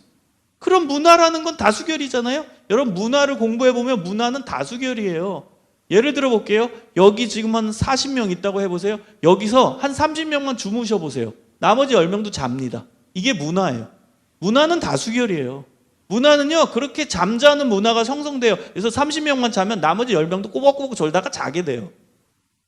그럼 문화라는 건 다수결이잖아요. 여러분 문화를 공부해보면 문화는 다수결이에요. 예를 들어 볼게요. 여기 지금 한 40명 있다고 해보세요. 여기서 한 30명만 주무셔보세요. 나머지 10명도 잡니다. 이게 문화예요. 문화는 다수결이에요. 문화는요, 그렇게 잠자는 문화가 형성돼요. 그래서 30명만 자면 나머지 10명도 꼬박꼬박 졸다가 자게 돼요.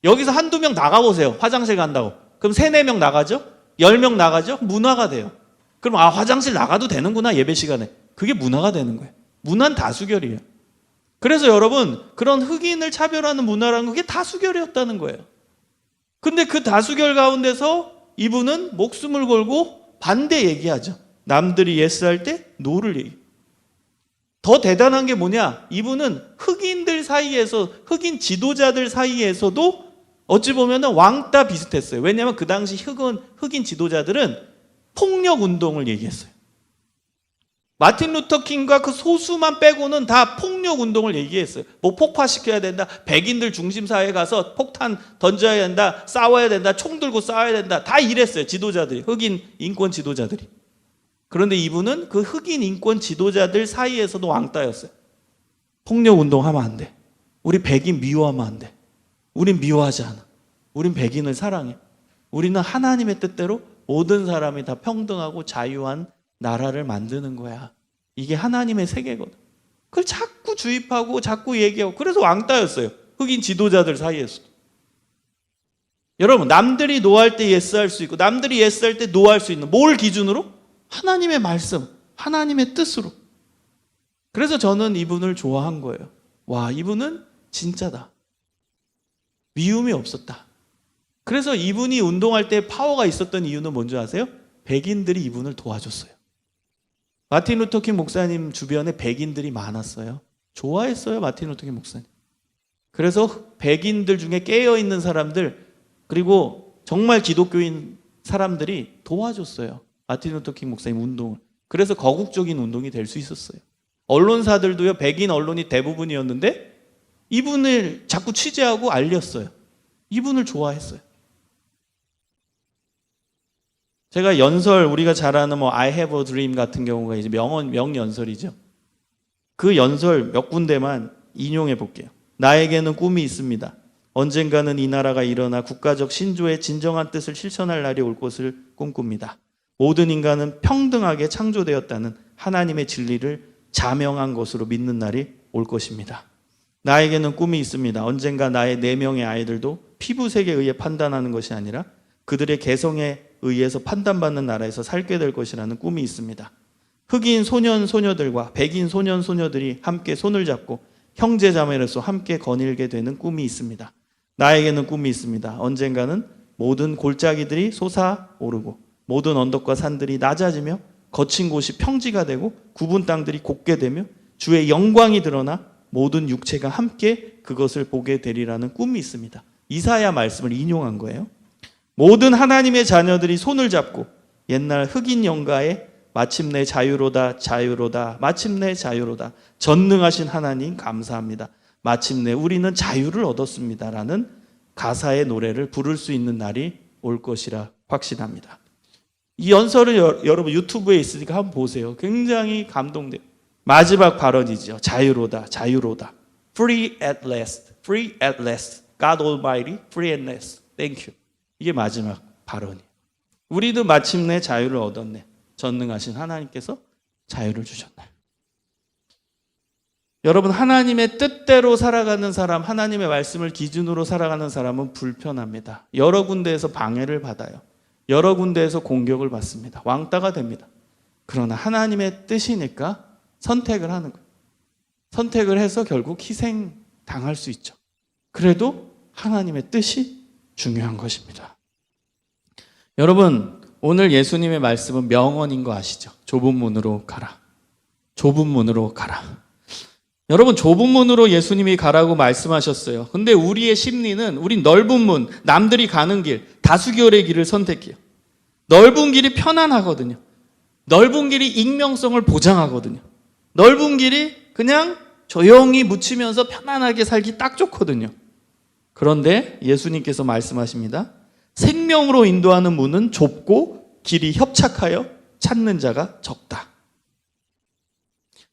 여기서 한두 명 나가보세요. 화장실 간다고. 그럼 3, 4명 나가죠? 10명 나가죠? 문화가 돼요. 그럼 화장실 나가도 되는구나, 예배 시간에. 그게 문화가 되는 거예요. 문화는 다수결이에요. 그래서 여러분, 그런 흑인을 차별하는 문화라는 게 다수결이었다는 거예요. 근데 그 다수결 가운데서 이분은 목숨을 걸고 반대 얘기하죠. 남들이 예스할 때 노를 얘기해요. 더 대단한 게 뭐냐? 이분은 흑인들 사이에서, 흑인 지도자들 사이에서도 어찌 보면 왕따 비슷했어요. 왜냐하면 그 당시 흑인 지도자들은 폭력 운동을 얘기했어요. 마틴 루터 킹과 그 소수만 빼고는 다 폭력 운동을 얘기했어요. 뭐 폭파시켜야 된다. 백인들 중심 사회에 가서 폭탄 던져야 된다. 싸워야 된다. 총 들고 싸워야 된다. 다 이랬어요. 지도자들이. 흑인 인권 지도자들이. 그런데 이분은 그 흑인 인권 지도자들 사이에서도 왕따였어요. 폭력 운동하면 안 돼. 우리 백인 미워하면 안 돼. 우린 미워하지 않아. 우린 백인을 사랑해. 우리는 하나님의 뜻대로 모든 사람이 다 평등하고 자유한 나라를 만드는 거야. 이게 하나님의 세계거든. 그걸 자꾸 주입하고 자꾸 얘기하고 그래서 왕따였어요. 흑인 지도자들 사이에서도. 여러분, 남들이 노할 때 예스할 수 있고 남들이 예스할 때 노할 수 있는 뭘 기준으로? 하나님의 말씀, 하나님의 뜻으로. 그래서 저는 이분을 좋아한 거예요. 와, 이분은 진짜다. 미움이 없었다. 그래서 이분이 운동할 때 파워가 있었던 이유는 뭔지 아세요? 백인들이 이분을 도와줬어요. 마틴 루터 킹 목사님 주변에 백인들이 많았어요. 좋아했어요, 마틴 루터 킹 목사님. 그래서 백인들 중에 깨어있는 사람들, 그리고 정말 기독교인 사람들이 도와줬어요. 마틴 루터 킹 목사님 운동을. 그래서 거국적인 운동이 될 수 있었어요. 언론사들도요, 백인 언론이 대부분이었는데 이분을 자꾸 취재하고 알렸어요. 이분을 좋아했어요. 제가 연설, 우리가 잘 아는 뭐 I have a dream 같은 경우가 이제 명연설이죠. 그 연설 몇 군데만 인용해 볼게요. 나에게는 꿈이 있습니다. 언젠가는 이 나라가 일어나 국가적 신조의 진정한 뜻을 실천할 날이 올 것을 꿈꿉니다. 모든 인간은 평등하게 창조되었다는 하나님의 진리를 자명한 것으로 믿는 날이 올 것입니다. 나에게는 꿈이 있습니다. 언젠가 나의 4명의 아이들도 피부색에 의해 판단하는 것이 아니라 그들의 개성에 의해서 판단받는 나라에서 살게 될 것이라는 꿈이 있습니다. 흑인 소년 소녀들과 백인 소년 소녀들이 함께 손을 잡고 형제 자매로서 함께 거닐게 되는 꿈이 있습니다. 나에게는 꿈이 있습니다. 언젠가는 모든 골짜기들이 솟아오르고 모든 언덕과 산들이 낮아지며 거친 곳이 평지가 되고 굽은 땅들이 곧게 되며 주의 영광이 드러나 모든 육체가 함께 그것을 보게 되리라는 꿈이 있습니다. 이사야 말씀을 인용한 거예요. 모든 하나님의 자녀들이 손을 잡고 옛날 흑인 영가에 마침내 자유로다 자유로다 마침내 자유로다 전능하신 하나님 감사합니다. 마침내 우리는 자유를 얻었습니다라는 가사의 노래를 부를 수 있는 날이 올 것이라 확신합니다. 이 연설을 여러분 유튜브에 있으니까 한번 보세요. 굉장히 감동돼요. 마지막 발언이죠. 자유로다, 자유로다. Free at last, free at last. God Almighty, free at last. Thank you. 이게 마지막 발언이에요. 우리도 마침내 자유를 얻었네. 전능하신 하나님께서 자유를 주셨네. 여러분, 하나님의 뜻대로 살아가는 사람, 하나님의 말씀을 기준으로 살아가는 사람은 불편합니다. 여러 군데에서 방해를 받아요. 여러 군데에서 공격을 받습니다. 왕따가 됩니다. 그러나 하나님의 뜻이니까 선택을 하는 거예요. 선택을 해서 결국 희생당할 수 있죠. 그래도 하나님의 뜻이 중요한 것입니다. 여러분, 오늘 예수님의 말씀은 명언인 거 아시죠? 좁은 문으로 가라. 좁은 문으로 가라. 여러분, 좁은 문으로 예수님이 가라고 말씀하셨어요. 근데 우리의 심리는 우린 넓은 문, 남들이 가는 길, 다수결의 길을 선택해요. 넓은 길이 편안하거든요. 넓은 길이 익명성을 보장하거든요. 넓은 길이 그냥 조용히 묻히면서 편안하게 살기 딱 좋거든요. 그런데 예수님께서 말씀하십니다. 생명으로 인도하는 문은 좁고 길이 협착하여 찾는 자가 적다.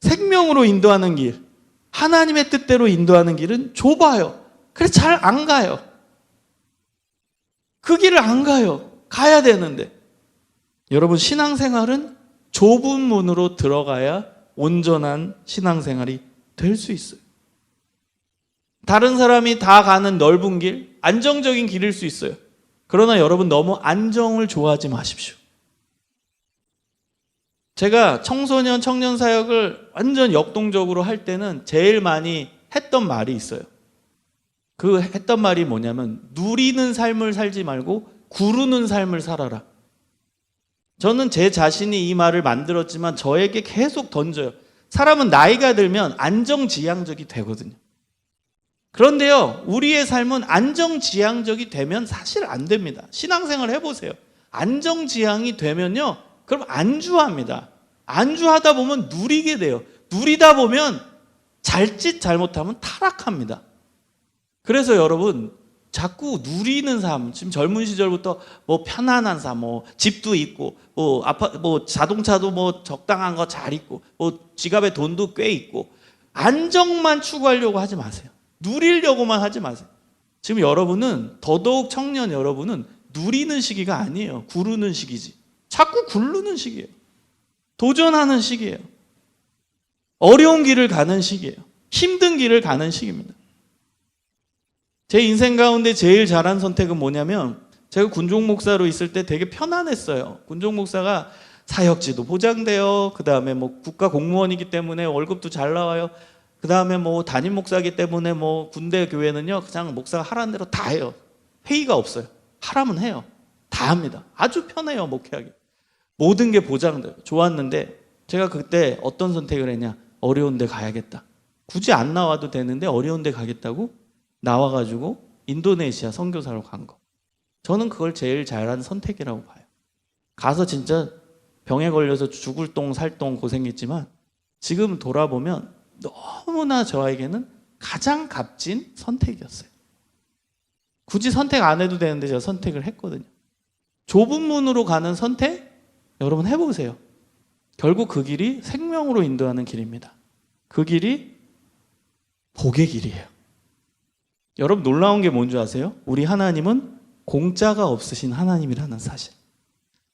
생명으로 인도하는 길, 하나님의 뜻대로 인도하는 길은 좁아요. 그래서 잘 안 가요. 그 길을 안 가요. 가야 되는데. 여러분, 신앙생활은 좁은 문으로 들어가야 온전한 신앙생활이 될 수 있어요. 다른 사람이 다 가는 넓은 길, 안정적인 길일 수 있어요. 그러나 여러분, 너무 안정을 좋아하지 마십시오. 제가 청소년, 청년 사역을 완전 역동적으로 할 때는 제일 많이 했던 말이 있어요. 그 했던 말이 뭐냐면 누리는 삶을 살지 말고 구르는 삶을 살아라. 저는 제 자신이 이 말을 만들었지만 저에게 계속 던져요. 사람은 나이가 들면 안정지향적이 되거든요. 그런데요, 우리의 삶은 안정지향적이 되면 사실 안 됩니다. 신앙생활 해보세요. 안정지향이 되면요, 그럼 안주합니다. 안주하다 보면 누리게 돼요. 누리다 보면 잘짓 잘못하면 타락합니다. 그래서 여러분, 자꾸 누리는 삶, 지금 젊은 시절부터 뭐 편안한 삶, 뭐 집도 있고, 뭐 자동차도 뭐 적당한 거 잘 있고, 뭐 지갑에 돈도 꽤 있고, 안정만 추구하려고 하지 마세요. 누리려고만 하지 마세요. 지금 여러분은, 더더욱 청년 여러분은 누리는 시기가 아니에요. 구르는 시기지. 자꾸 굴르는 시기예요. 도전하는 시기예요. 어려운 길을 가는 시기예요. 힘든 길을 가는 시기입니다. 제 인생 가운데 제일 잘한 선택은 뭐냐면, 제가 군종 목사로 있을 때 되게 편안했어요. 군종 목사가 사역지도 보장돼요. 그 다음에 뭐 국가 공무원이기 때문에 월급도 잘 나와요. 그 다음에 뭐 담임 목사이기 때문에 뭐 군대 교회는요, 그냥 목사가 하라는 대로 다 해요. 회의가 없어요. 하라면 해요. 다 합니다. 아주 편해요, 목회하기. 모든 게 보장돼요. 좋았는데 제가 그때 어떤 선택을 했냐? 어려운 데 가야겠다. 굳이 안 나와도 되는데 어려운 데 가겠다고 나와가지고 인도네시아 선교사로 간 거. 저는 그걸 제일 잘한 선택이라고 봐요. 가서 진짜 병에 걸려서 죽을 똥 살 똥 고생했지만 지금 돌아보면 너무나 저에게는 가장 값진 선택이었어요. 굳이 선택 안 해도 되는데 제가 선택을 했거든요. 좁은 문으로 가는 선택, 여러분 해보세요. 결국 그 길이 생명으로 인도하는 길입니다. 그 길이 복의 길이에요. 여러분, 놀라운 게 뭔지 아세요? 우리 하나님은 공짜가 없으신 하나님이라는 사실.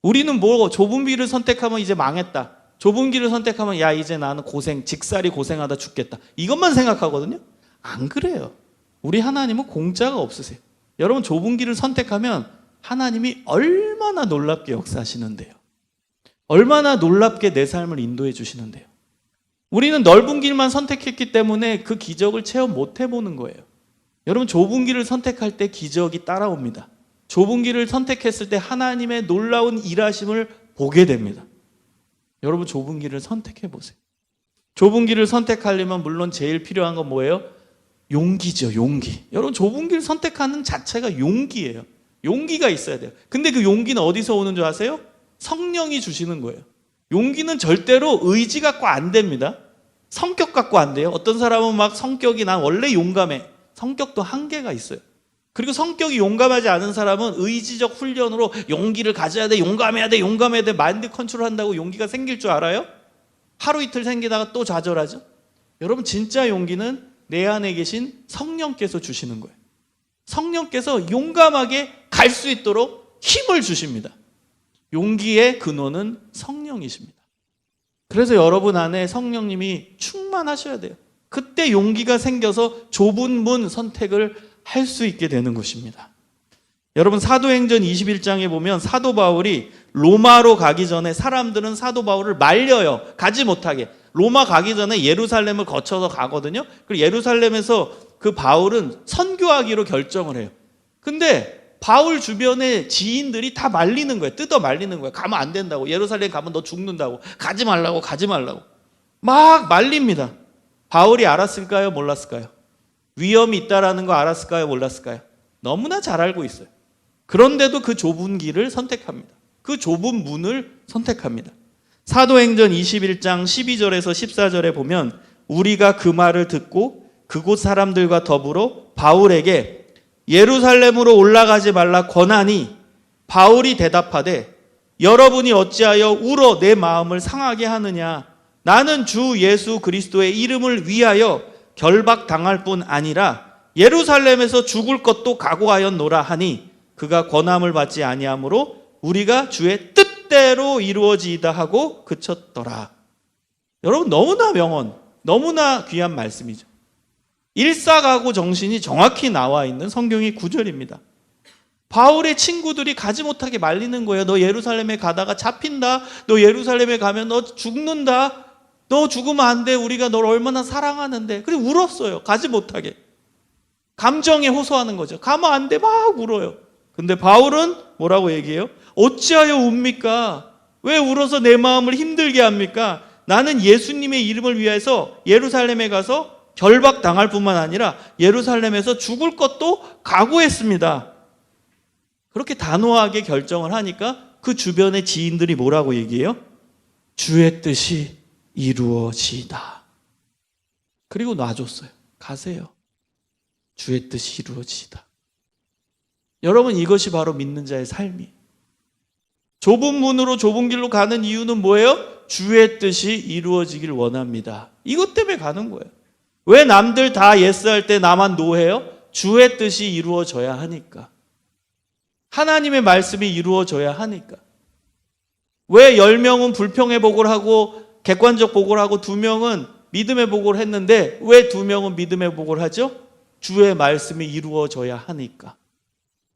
우리는 뭐 좁은 길을 선택하면 이제 망했다. 좁은 길을 선택하면 야, 이제 나는 직살이 고생하다 죽겠다. 이것만 생각하거든요. 안 그래요. 우리 하나님은 공짜가 없으세요. 여러분, 좁은 길을 선택하면 하나님이 얼마나 놀랍게 역사하시는데요. 얼마나 놀랍게 내 삶을 인도해 주시는데요. 우리는 넓은 길만 선택했기 때문에 그 기적을 체험 못 해보는 거예요. 여러분, 좁은 길을 선택할 때 기적이 따라옵니다. 좁은 길을 선택했을 때 하나님의 놀라운 일하심을 보게 됩니다. 여러분, 좁은 길을 선택해 보세요. 좁은 길을 선택하려면 물론 제일 필요한 건 뭐예요? 용기죠, 용기. 여러분, 좁은 길 선택하는 자체가 용기예요. 용기가 있어야 돼요. 근데 그 용기는 어디서 오는 줄 아세요? 성령이 주시는 거예요. 용기는 절대로 의지 갖고 안 됩니다. 성격 갖고 안 돼요. 어떤 사람은 막 성격이 난 원래 용감해. 성격도 한계가 있어요. 그리고 성격이 용감하지 않은 사람은 의지적 훈련으로 용기를 가져야 돼, 용감해야 돼, 용감해야 돼, 마인드 컨트롤한다고 용기가 생길 줄 알아요? 하루 이틀 생기다가 또 좌절하죠. 여러분, 진짜 용기는 내 안에 계신 성령께서 주시는 거예요. 성령께서 용감하게 갈 수 있도록 힘을 주십니다. 용기의 근원은 성령이십니다. 그래서 여러분 안에 성령님이 충만하셔야 돼요. 그때 용기가 생겨서 좁은 문 선택을 할 수 있게 되는 것입니다. 여러분, 사도행전 21장에 보면 사도 바울이 로마로 가기 전에 사람들은 사도 바울을 말려요. 가지 못하게. 로마 가기 전에 예루살렘을 거쳐서 가거든요. 그리고 예루살렘에서 그 바울은 선교하기로 결정을 해요. 근데 바울 주변의 지인들이 다 말리는 거예요. 뜯어 말리는 거예요. 가면 안 된다고. 예루살렘 가면 너 죽는다고. 가지 말라고, 가지 말라고. 막 말립니다. 바울이 알았을까요? 몰랐을까요? 위험이 있다라는 거 알았을까요? 몰랐을까요? 너무나 잘 알고 있어요. 그런데도 그 좁은 길을 선택합니다. 그 좁은 문을 선택합니다. 사도행전 21장 12절에서 14절에 보면 우리가 그 말을 듣고 그곳 사람들과 더불어 바울에게 예루살렘으로 올라가지 말라 권하니 바울이 대답하되 여러분이 어찌하여 울어 내 마음을 상하게 하느냐. 나는 주 예수 그리스도의 이름을 위하여 결박당할 뿐 아니라 예루살렘에서 죽을 것도 각오하였노라 하니 그가 권함을 받지 아니하므로 우리가 주의 뜻대로 이루어지이다 하고 그쳤더라. 여러분, 너무나 명언, 너무나 귀한 말씀이죠. 일사각오 정신이 정확히 나와 있는 성경의 구절입니다. 바울의 친구들이 가지 못하게 말리는 거예요. 너 예루살렘에 가다가 잡힌다. 너 예루살렘에 가면 너 죽는다. 너 죽으면 안 돼. 우리가 널 얼마나 사랑하는데. 그리고 울었어요. 가지 못하게. 감정에 호소하는 거죠. 가면 안 돼. 막 울어요. 근데 바울은 뭐라고 얘기해요? 어찌하여 웁니까? 왜 울어서 내 마음을 힘들게 합니까? 나는 예수님의 이름을 위해서 예루살렘에 가서 결박당할 뿐만 아니라 예루살렘에서 죽을 것도 각오했습니다. 그렇게 단호하게 결정을 하니까 그 주변의 지인들이 뭐라고 얘기해요? 주의 뜻이 이루어지이다. 그리고 놔줬어요. 가세요. 주의 뜻이 이루어지이다. 여러분, 이것이 바로 믿는 자의 삶이에요. 좁은 문으로 좁은 길로 가는 이유는 뭐예요? 주의 뜻이 이루어지길 원합니다. 이것 때문에 가는 거예요. 왜 남들 다 예스할 때 나만 노해요? 주의 뜻이 이루어져야 하니까. 하나님의 말씀이 이루어져야 하니까. 왜 10명은 불평의 복을 하고 객관적 복을 하고 2명은 믿음의 복을 했는데 왜 2명은 믿음의 복을 하죠? 주의 말씀이 이루어져야 하니까.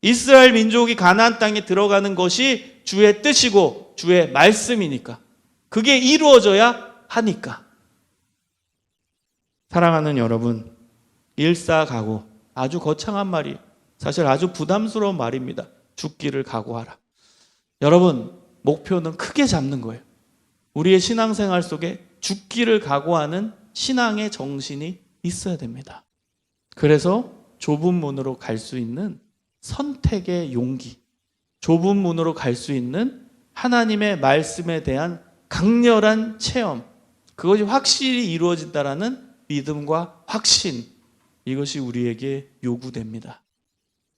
이스라엘 민족이 가나안 땅에 들어가는 것이 주의 뜻이고 주의 말씀이니까. 그게 이루어져야 하니까. 사랑하는 여러분, 일사각오, 아주 거창한 말이에요. 사실 아주 부담스러운 말입니다. 죽기를 각오하라. 여러분, 목표는 크게 잡는 거예요. 우리의 신앙생활 속에 죽기를 각오하는 신앙의 정신이 있어야 됩니다. 그래서 좁은 문으로 갈 수 있는 선택의 용기, 좁은 문으로 갈 수 있는 하나님의 말씀에 대한 강렬한 체험, 그것이 확실히 이루어진다라는 믿음과 확신, 이것이 우리에게 요구됩니다.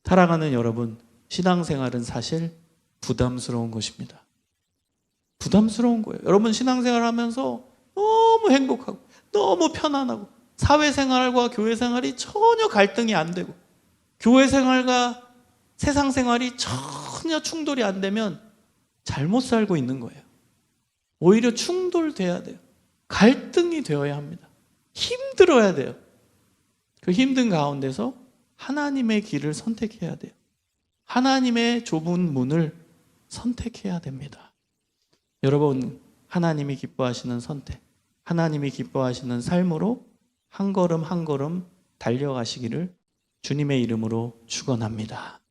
사랑하는 여러분, 신앙생활은 사실 부담스러운 것입니다. 부담스러운 거예요. 여러분, 신앙생활 하면서 너무 행복하고 너무 편안하고 사회생활과 교회생활이 전혀 갈등이 안 되고 교회생활과 세상생활이 전혀 충돌이 안 되면 잘못 살고 있는 거예요. 오히려 충돌돼야 돼요. 갈등이 되어야 합니다. 힘들어야 돼요. 그 힘든 가운데서 하나님의 길을 선택해야 돼요. 하나님의 좁은 문을 선택해야 됩니다. 여러분, 하나님이 기뻐하시는 선택, 하나님이 기뻐하시는 삶으로 한 걸음 한 걸음 달려가시기를 주님의 이름으로 축원합니다.